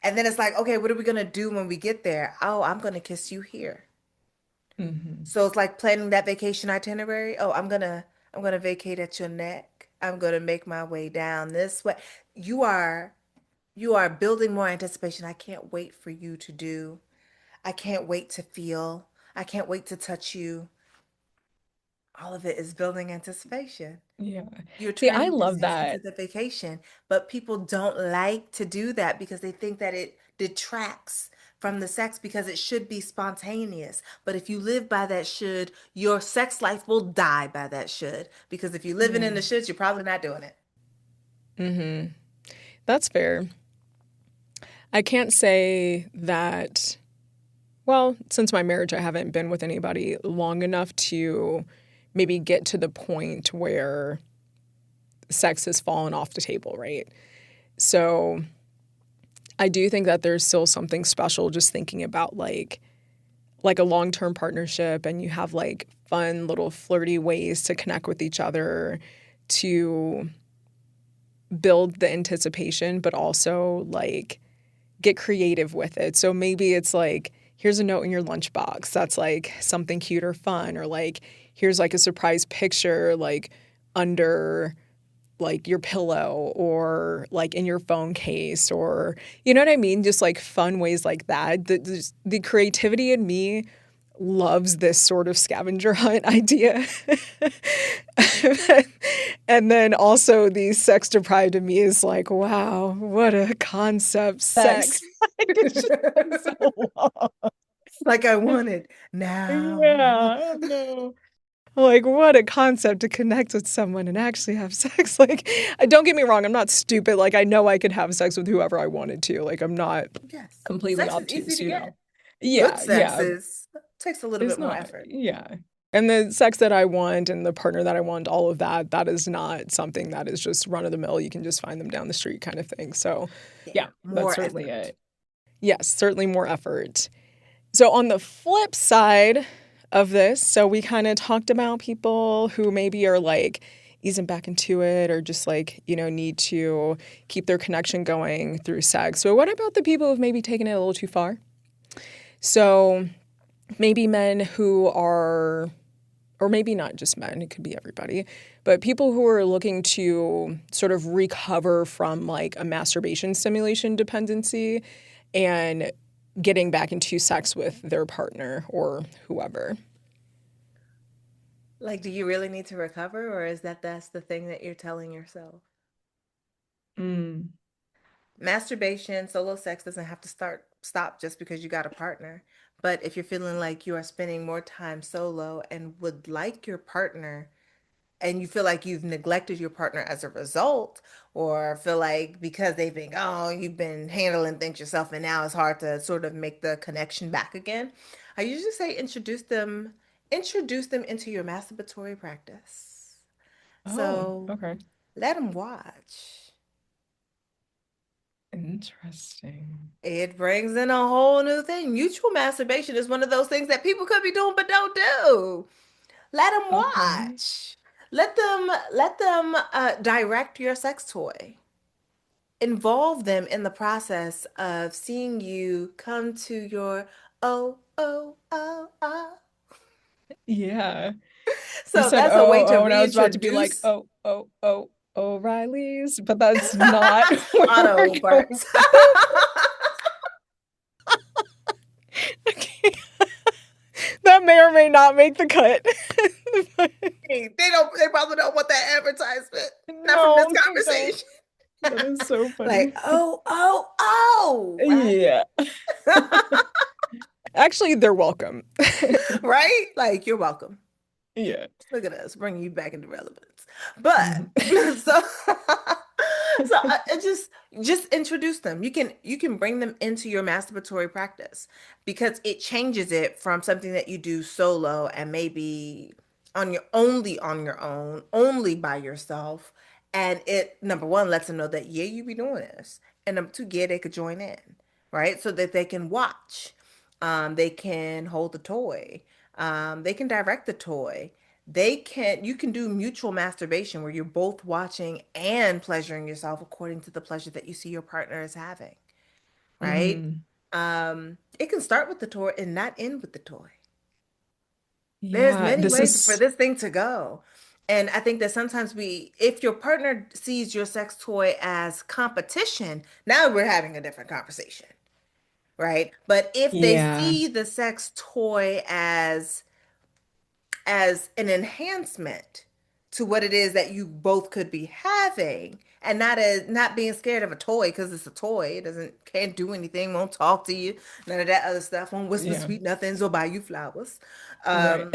And then it's like, okay, what are we gonna do when we get there? Oh, I'm gonna kiss you here. Hmm. So it's like planning that vacation itinerary. Oh, I'm gonna vacate at your neck. I'm gonna make my way down this way. You are you are building more anticipation. I can't wait for you to do. I can't wait to feel. I can't wait to touch you. All of it is building anticipation. Yeah. You're See, I turning the love sex into that. the vacation, but people don't like to do that because they think that it detracts from the sex because it should be spontaneous. But if you live by that should, your sex life will die by that should. Because if you're living Yeah. in the shoulds, you're probably not doing it. Hmm. That's fair. I can't say that, well, since my marriage, I haven't been with anybody long enough to maybe get to the point where sex has fallen off the table, right? So I do think that there's still something special just thinking about like a long-term partnership and you have like fun little flirty ways to connect with each other to build the anticipation but also like get creative with it. So maybe it's like here's a note in your lunchbox that's like something cute or fun, or like here's like a surprise picture like under like your pillow or like in your phone case, or you know what I mean? Just like fun ways like that. The creativity in me loves this sort of scavenger hunt idea. And then also the sex deprived in me is like, wow, what a concept, sex. Like, it's just like so long. Like I wanted now. Yeah, no. Like, what a concept to connect with someone and actually have sex. Like, don't get me wrong, I'm not stupid. Like, I know I could have sex with whoever I wanted to. Like, I'm not Yes. completely Sex is easy obtuse, to you know? get. Good Yeah, sex yeah. is takes a little It's bit more not, effort. yeah. And the sex that I want and the partner that I want, all of that, that is not something that is just run of the mill. You can just find them down the street kind of thing. So, yeah, Yeah, that's more certainly effort. it. Yes, certainly more effort. So, on the flip side of this, so we kind of talked about people who maybe are like easing back into it or just like, you know, need to keep their connection going through sex. So, what about the people who've maybe taken it a little too far? So, maybe men who are, or maybe not just men, it could be everybody, but people who are looking to sort of recover from like a masturbation stimulation dependency and getting back into sex with their partner or whoever. Like, do you really need to recover, or is that's the thing that you're telling yourself? Mm. Masturbation, solo sex doesn't have to stop just because you got a partner. But if you're feeling like you are spending more time solo and would like your partner, and you feel like you've neglected your partner as a result, or feel like because they've been gone, you've been handling things yourself, and now it's hard to sort of make the connection back again, I usually say introduce them into your masturbatory practice. Oh, So okay. let them watch. Interesting. It brings in a whole new thing. Mutual masturbation is one of those things that people could be doing but don't do. Let them Okay. watch. Let them direct your sex toy. Involve them in the process of seeing you come to your oh oh oh oh. Yeah. You So said, that's a way oh, to oh, and I was about to be like, reintroduce oh, oh, oh, O'Reilly's, but that's not where we're auto going parts. with this. Okay. That may or may not make the cut. They probably don't want that advertisement. Not from this No, they don't. conversation. That is so Like, funny. oh, oh, oh, right? Yeah. Actually, they're welcome. Right? Like, you're welcome. Yeah. Look at us bringing you back into relevance. But Mhm. so just introduce them. You can bring them into your masturbatory practice because it changes it from something that you do solo and maybe on your own, only by yourself. And it number one lets them know that yeah, you be doing this. And number two, yeah, they could join in, right? So that they can watch. They can hold the toy. They can direct the toy. You can do mutual masturbation where you're both watching and pleasuring yourself according to the pleasure that you see your partner is having, right? Hmm. It can start with the toy and not end with the toy. There's Yeah, many this ways for is, this thing to go. And I think that sometimes if your partner sees your sex toy as competition, now we're having a different conversation, right? But if they yeah. see the sex toy as an enhancement to what it is that you both could be having, and not being scared of a toy because it's a toy. It doesn't can't do anything, won't talk to you, none of that other stuff, won't whisper Yeah. sweet nothings or buy you flowers. Right.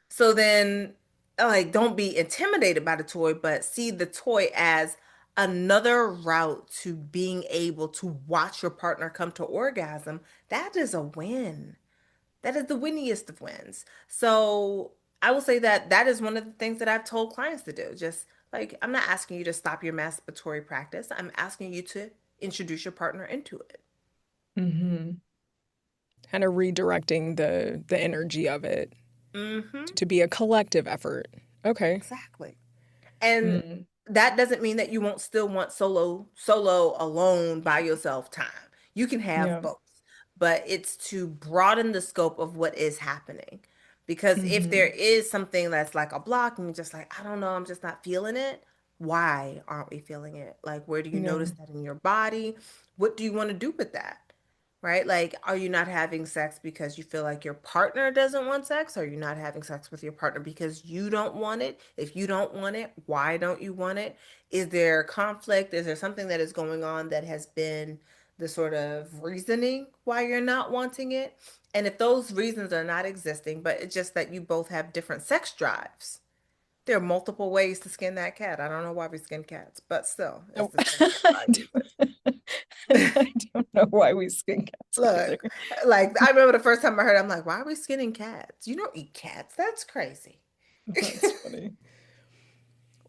So then, like, don't be intimidated by the toy, but see the toy as another route to being able to watch your partner come to orgasm. That is a win. That is the winniest of wins. So I will say that that is one of the things that I've told clients to do. Just like, I'm not asking you to stop your masturbatory practice. I'm asking you to introduce your partner into it. Hmm. Kind of redirecting the energy of it Mm-hmm. to be a collective effort. Okay. Exactly. And Mm. that doesn't mean that you won't still want solo alone by yourself time. You can have Yeah. both. but it's to broaden the scope of what is happening. Because if there Hmm. is something that's like a block and you're just like, I don't know, I'm just not feeling it, why aren't we feeling it? Like, where do you Yeah. notice that in your body? What do you want to do with that? Right? Like, are you not having sex because you feel like your partner doesn't want sex? Are you not having sex with your partner because you don't want it? If you don't want it, why don't you want it? Is there conflict? Is there something that is going on that has been the sort of reasoning why you're not wanting it? And if those reasons are not existing, but it's just that you both have different sex drives, there are multiple ways to skin that cat. I don't know why we skin cats, but still, it's Oh, the same way I use I it. don't know why we skin cats either. Look, like I remember the first time I heard, I'm like, why are we skinning cats? You don't eat cats. That's crazy. That's funny.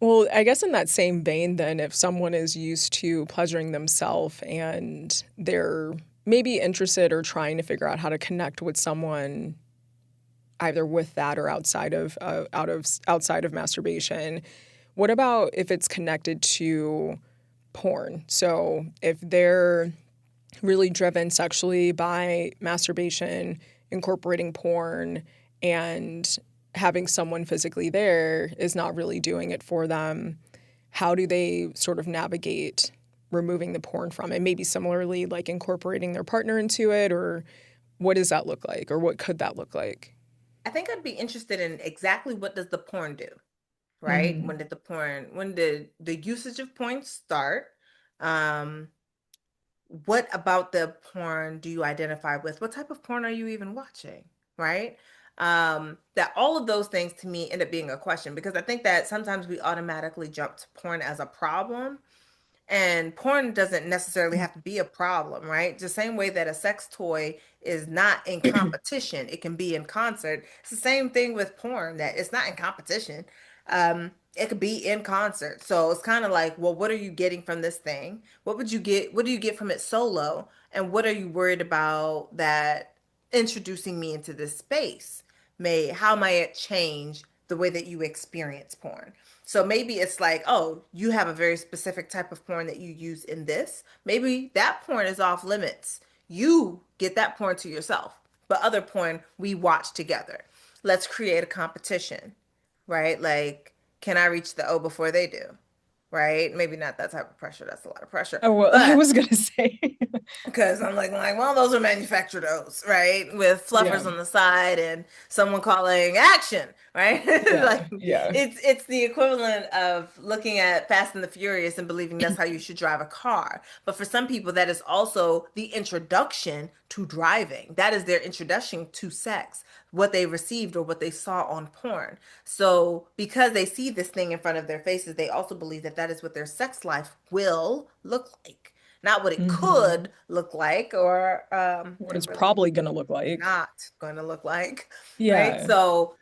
Well, I guess in that same vein, then, if someone is used to pleasuring themselves and they're maybe interested or trying to figure out how to connect with someone either with that or outside of masturbation, what about if it's connected to porn? So if they're really driven sexually by masturbation, incorporating porn, and having someone physically there is not really doing it for them. How do they sort of navigate removing the porn from it? Maybe similarly, like incorporating their partner into it, or what does that look like, or what could that look like? I think I'd be interested in exactly what does the porn do, right? Hmm. When did the usage of porn start? Um, what about the porn do you identify with? What type of porn are you even watching, right? That all of those things to me end up being a question because I think that sometimes we automatically jump to porn as a problem. And porn doesn't necessarily have to be a problem, right? The same way that a sex toy is not in competition, it can be in concert. It's the same thing with porn, that it's not in competition. It could be in concert. So it's kind of like, well, what are you getting from this thing? What would you get? What do you get from it solo? And what are you worried about that introducing me into this space how might it change the way that you experience porn? So maybe it's like, oh, you have a very specific type of porn that you use in this. Maybe that porn is off limits. You get that porn to yourself, but other porn we watch together. Let's create a competition, right? Like, can I reach the O before they do? Right? Maybe not that type of pressure. That's a lot of pressure. Oh, well, I But was gonna say, because I'm like, well, those are manufactured O's, right? With yeah, fluffers on the side and someone calling action, right? yeah, Like yeah, it's the equivalent of looking at Fast and the Furious and believing that's how you should drive a car. But for some people, that is also the introduction to driving. That is their introduction to sex, what they received or what they saw on porn. So because they see this thing in front of their faces, they also believe that that is what their sex life will look like, not what it hmm, could look like or what and it's really probably gonna look like. not going to look like, right? Yeah, So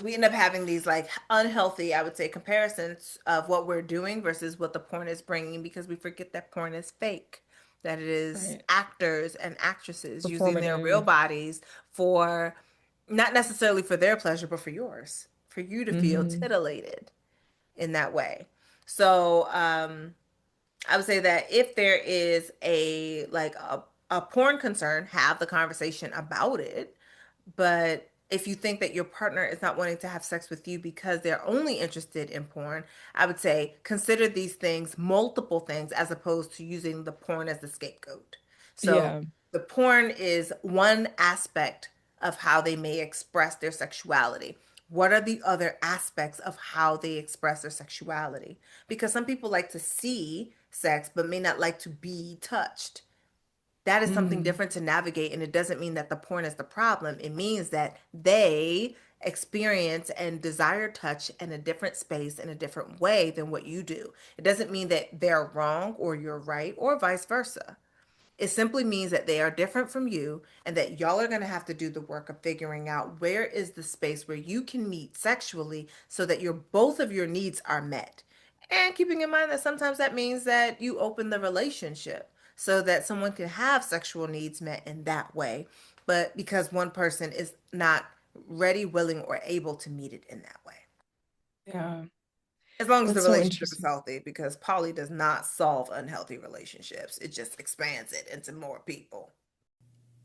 we end up having these like unhealthy, I would say, comparisons of what we're doing versus what the porn is bringing because we forget that porn is fake, that it is right. actors and actresses using their real Performative. body for not necessarily for their pleasure, but for yours, for you to feel Hmm. titillated in that way. So I would say that if there is a porn concern, have the conversation about it. But if you think that your partner is not wanting to have sex with you because they're only interested in porn, I would say consider these things, multiple things, as opposed to using the porn as the scapegoat. So Yeah. the porn is one aspect of how they may express their sexuality. What are the other aspects of how they express their sexuality? Because some people like to see sex but may not like to be touched. That is something Hmm. different to navigate, and it doesn't mean that the porn is the problem. It means that they experience and desire touch in a different space in a different way than what you do. It doesn't mean that they're wrong or you're right or vice versa. It simply means that they are different from you and that y'all are going to have to do the work of figuring out where is the space where you can meet sexually so that your both of your needs are met. And keeping in mind that sometimes that means that you open the relationship so that someone can have sexual needs met in that way, but because one person is not ready, willing, or able to meet it in that way. Yeah. As long as the That's so relationship is interesting. healthy, because poly does not solve unhealthy relationships. It just expands it into more people.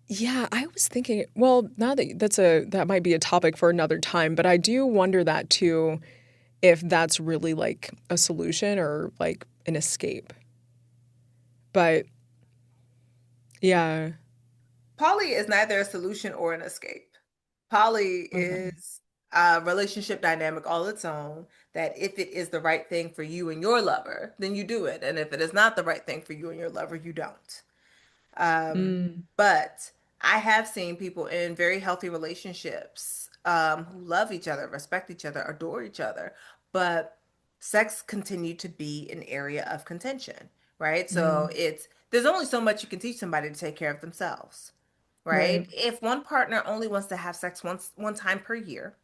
Yeah, I was thinking, well, now that that might be a topic for another time, but I do wonder that too, if that's really like a solution or like an escape. But yeah. Poly is neither a solution or an escape. Poly Okay. is a relationship dynamic all its own, that if it is the right thing for you and your lover, then you do it. And if it is not the right thing for you and your lover, you don't. Mm, But I have seen people in very healthy relationships who love each other, respect each other, adore each other, but sex continued to be an area of contention, right? So mm, there's only so much you can teach somebody to take care of themselves, right. right? If one partner only wants to have sex one time per year,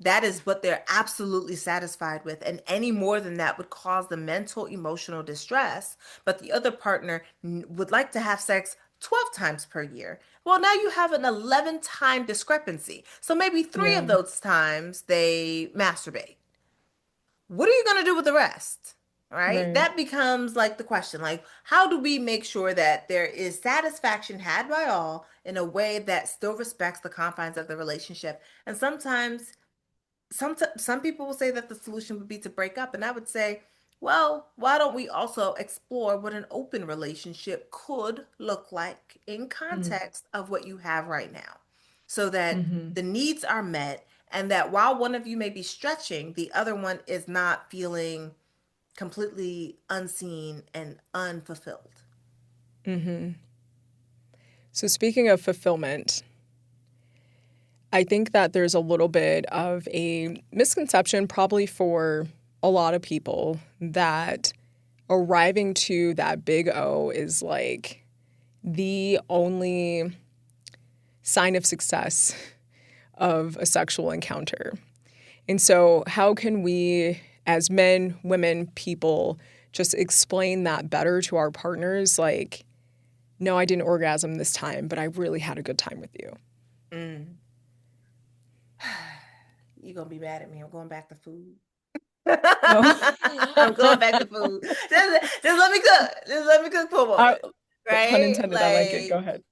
that is what they're absolutely satisfied with. And any more than that would cause them mental, emotional distress. But the other partner would like to have sex 12 times per year. Well, now you have an 11-time discrepancy. So maybe three of Yeah, those times they masturbate. What are you going to do with the rest? Right? right. That becomes like the question, like, how do we make sure that there is satisfaction had by all in a way that still respects the confines of the relationship? And sometimes some people will say that the solution would be to break up, and I would say, well, why don't we also explore what an open relationship could look like in Mm, context of what you have right now, so that mm-hmm. the needs are met, and that while one of you may be stretching, the other one is not feeling completely unseen and unfulfilled. Mm-hmm. So speaking of fulfillment, I think that there's a little bit of a misconception, probably for a lot of people, that arriving to that big O is like the only sign of success of a sexual encounter. And so, how can we, as men, women, people, just explain that better to our partners? Like, no, I didn't orgasm this time, but I really had a good time with you. Mm. You're gonna be mad at me. I'm going back to food. Oh, I'm going back to food. Just let me cook. Just let me cook for a I, moment. pun Right? intended. I like it. Go Like ahead.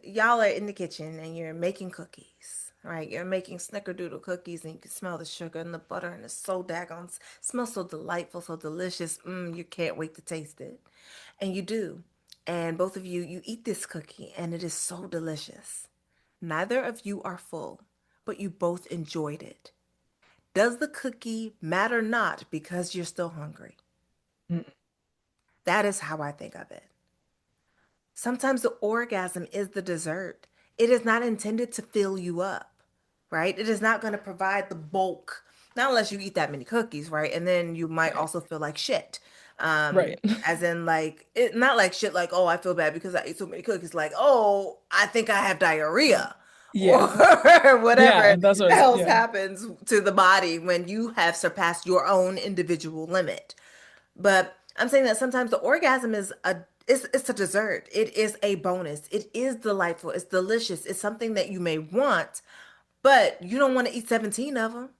y'all are in the kitchen and you're making cookies. Right? You're making snickerdoodle cookies and you can smell the sugar and the butter and it's so daggone smells so delightful, so delicious. You can't wait to taste it. And you do. And both of you eat this cookie and it is so delicious. Neither of you are full, but you both enjoyed it. Does the cookie matter not because you're still hungry? Mm, That is how I think of it. Sometimes the orgasm is the dessert. It is not intended to fill you up, right? It is not going to provide the bulk, not unless you eat that many cookies, right? And then you might right. also feel like shit. Right. As in like not like shit like, oh, I feel bad because I ate so many cookies, like, oh, I think I have diarrhea or Yeah. Yeah. whatever That's what. else Yeah. happens to the body when you have surpassed your own individual limit. But I'm saying that sometimes the orgasm is it's a dessert. It is a bonus. It is delightful. It's delicious. It's something that you may want, but you don't want to eat 17 of them.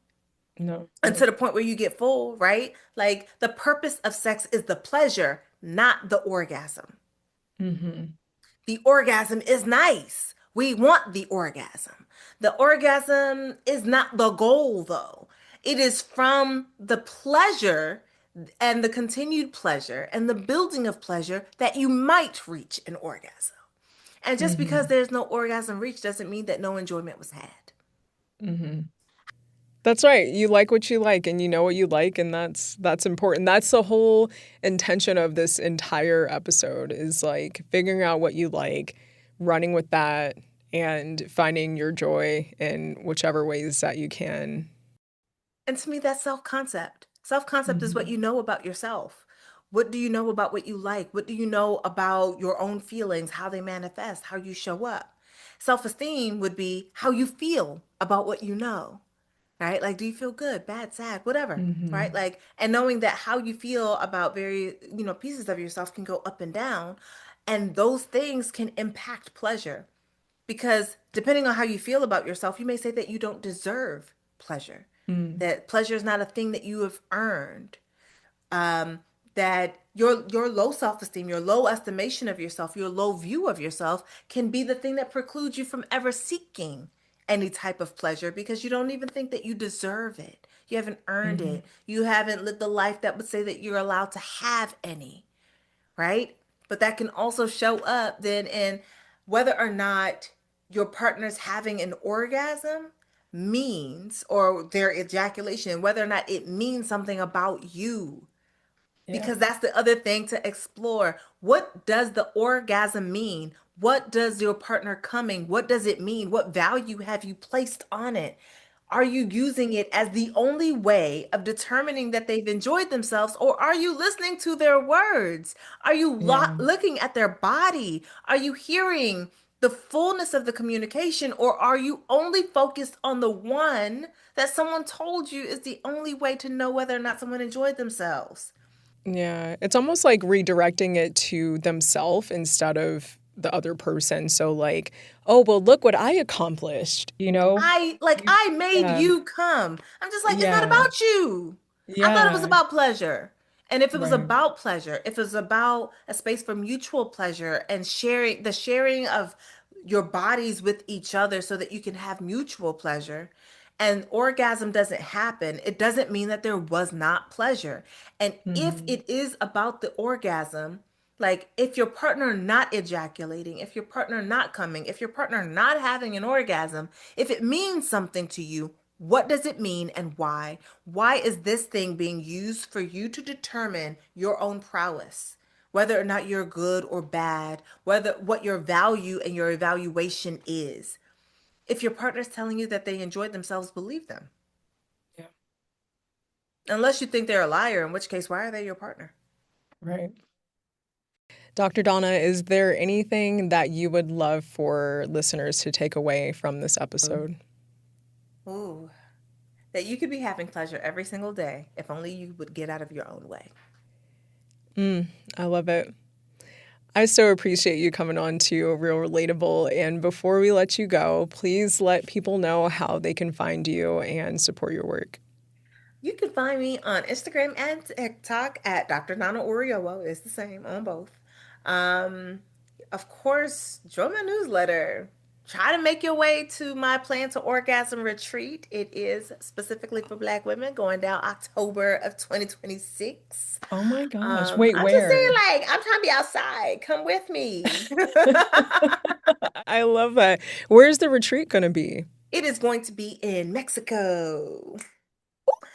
No. And to No. the point where you get full, right? Like the purpose of sex is the pleasure, not the orgasm. Mm-hmm. The orgasm is nice. We want the orgasm. The orgasm is not the goal, though. It is from the pleasure and the continued pleasure and the building of pleasure that you might reach an orgasm. And just because Mm-hmm. there's no orgasm reached doesn't mean that no enjoyment was had. Mm-hmm. That's right. You like what you like and you know what you like, and that's important. That's the whole intention of this entire episode, is like figuring out what you like, running with that, and finding your joy in whichever ways that you can. And to me, that's self-concept. Self-concept is what Hmm. you know about yourself. What do you know about what you like? What do you know about your own feelings, how they manifest, how you show up? Self-esteem would be how you feel about what you know, right? Like, do you feel good, bad, sad, whatever, right? Hmm. Like, and knowing that how you feel about pieces of yourself can go up and down, and those things can impact pleasure. Because depending on how you feel about yourself, you may say that you don't deserve pleasure, Mm. that pleasure is not a thing that you have earned. that your low self-esteem, your low estimation of yourself, your low view of yourself can be the thing that precludes you from ever seeking any type of pleasure because you don't even think that you deserve it. You haven't earned Hmm. it. You haven't lived the life that would say that you're allowed to have any, right? But that can also show up then in whether or not your partner's having an orgasm means, or their ejaculation, whether or not it means something about you, Yeah. because that's the other thing to explore. What does the orgasm mean? What does your partner coming? What does it mean? What value have you placed on it? Are you using it as the only way of determining that they've enjoyed themselves, or are you listening to their words? Are you Yeah. looking at their body? Are you hearing the fullness of the communication, or are you only focused on the one that someone told you is the only way to know whether or not someone enjoyed themselves? Yeah. It's almost like redirecting it to themselves instead of the other person. So like, oh, well, look what I accomplished, you know? I made Yeah. you come. I'm just like, it's not Yeah. about you. I thought it was Yeah. about pleasure. And if it was Right. about pleasure, if it was about a space for mutual pleasure and sharing of your bodies with each other so that you can have mutual pleasure, and orgasm doesn't happen, it doesn't mean that there was not pleasure. And if Hmm. it is about the orgasm, like if your partner not ejaculating, if your partner not coming, if your partner not having an orgasm, if it means something to you, what does it mean and why? Why is this thing being used for you to determine your own prowess? Whether or not you're good or bad, whether what your value and your evaluation is. If your partner's telling you that they enjoyed themselves, believe them. Yeah. Unless you think they're a liar, in which case, why are they your partner? Right. Dr. Donna, is there anything that you would love for listeners to take away from this episode? Ooh, that you could be having pleasure every single day if only you would get out of your own way. I love it. I so appreciate you coming on to Real Relatable. And before we let you go, please let people know how they can find you and support your work. You can find me on Instagram and TikTok at Dr. Donna Oriowo. It's the same on both. Um, of course, join my newsletter. Try to make your way to my Plan to Orgasm retreat. It is specifically for Black women going down October of 2026. Oh my gosh. Wait, I'm just saying, where? like, I'm trying to be outside. Come with me. I love that. Where's the retreat going to be? It is going to be in Mexico.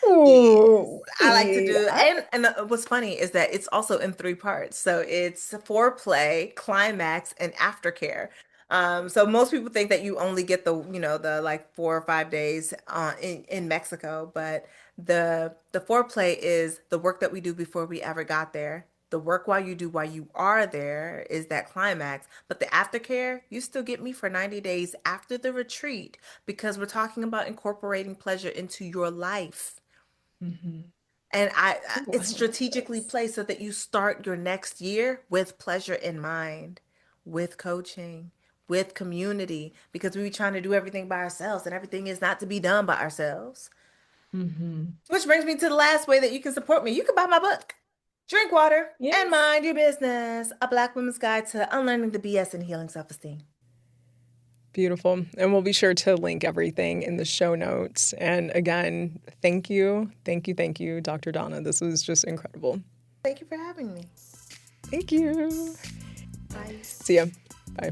Yes, Ooh, I like to wait. do, and what's funny is that it's also in three parts. So it's foreplay, climax, and aftercare. So most people think that you only get the like 4 or 5 days in Mexico, but the foreplay is the work that we do before we ever got there. The work while you do while you are there is that climax, but the aftercare, you still get me for 90 days after the retreat because we're talking about incorporating pleasure into your life. Mhm. And Ooh, I it's love strategically this. placed so that you start your next year with pleasure in mind, with coaching, with community, because we be trying to do everything by ourselves, and everything is not to be done by ourselves. Hmm. Which brings me to the last way that you can support me. You can buy my book, Drink Water and Yes. Mind Your Business, A Black Woman's Guide to Unlearning the BS and Healing Self-Esteem. Beautiful. And we'll be sure to link everything in the show notes. And again, thank you. Thank you. Thank you, Dr. Donna. This was just incredible. Thank you for having me. Thank you. Bye. See ya. Bye.